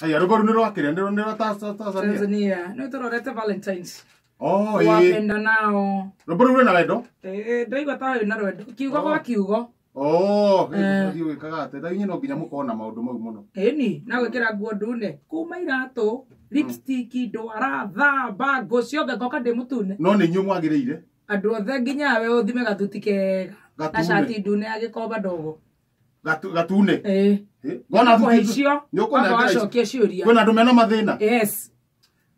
Aya rugo runero akire ndero Tanzania. No turorete Valentines. Oh, Wapenda nao. Rugo rune na wendo? Ndoigwa ta na wendo. Kiugo gwa kiugo. Oh, hiyo kagate. Ndagine no nginya mukona maundu mau muno. Eni, na gwikira nguo ndune. Kuma iratu, lipstick, ndwara, thamba, ngo ciothe ngoka ndi mutune. No ni nyu mwagiriire. Andu othe nginya we uthime gathuti kega. Na shati ndune agikomba ndogo. Gatune. Ngona thuti. Nyukona acokia ciuria. Kwena andu mena mathina. Yes.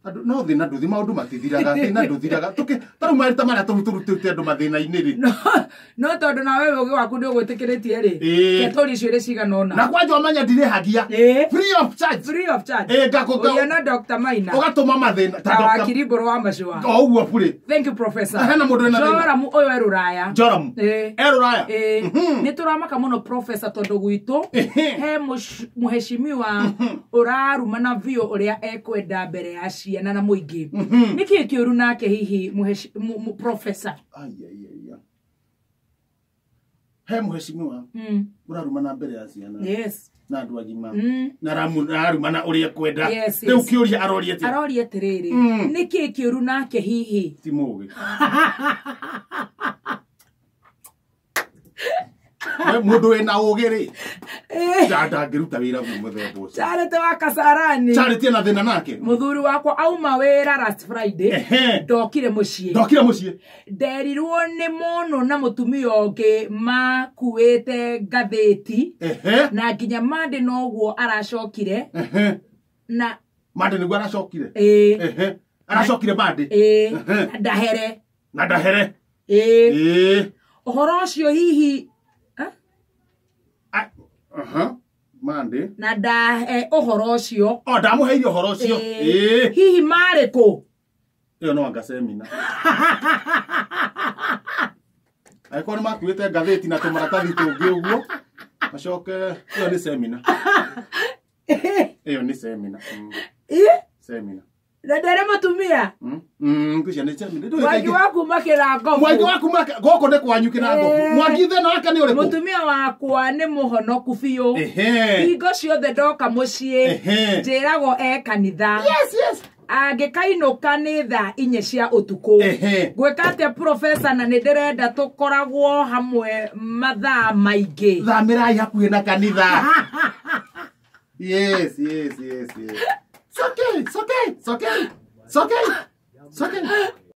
Andu no thina nduthi maundu matithiraga thina nduthiraga. Tuki taru marita maria turutute andu mathina iniri. No tondu na wewe ugi waku ndi ugwitikiritie ri. Ketori cio ri cigana ona. Na kwanja omanya ndire hagia. Free of charge. Free of charge. Ngakuga. Uya na Dr. Maina. Ugatuma mathina ta Dr. Wakiriboro wa Macua. O uguo bure. Thank you professor. Hena mundu ena thina. Joramu uyu eruraya. Joramu. Eruraya. Ni turamaka muno professor tondu gwitu he muheshimiwa uraruma na vio uria ekwenda mbere ya ciana na muingi. Niki kiuru nake hihi professor. He muheshimiwa uraruma na mbere ya ciana. Yes. Na andu agima. Na araruma na uria kwenda. Riu kiuria aroriete. Aroriete riri. Niki kiuru nake hihi. Ti mugi. Mundu ena ugiri ndangiruta wira muthemba ucio. Charity wa Kasarani. Charity na thina nake. Muthuri wakwa auma wira last Friday. Ndokire mucii. Nderirwo ni mono na mutumia ungi makuite ngatheti. Na nginya mande noguo aracokire. Na mande niguo aracokire. Aracokire mande. Na ndahere. Uhoro ucio hihi mande na ndahe uhoro ucio. Ndamuheire uhoro ucio. Hihi mariku iyo no anga semina. Aiko ni makuite ngatheti na tumaratathi tungi uguo macoke iyo ni semina. Iyo ni semina. Semina. Na ndere mutumia kucia ni semina. Mwangi waku makira ngofu. Mwangi waku goko ne kwanyukira ngofu. Mwangi thena wake ni uriku. Mutumia wakwa ni muhonoku biu. Hingo ciothe ndoka mucii njiragwo kanitha. Yes. Angikainuka ni thaa 4 cia utuku. Gwika atia professor na ni ndirenda tukoragwo hamwe mathaa maingi. Thamirai hakuhi na kanitha. Yes. It's okay.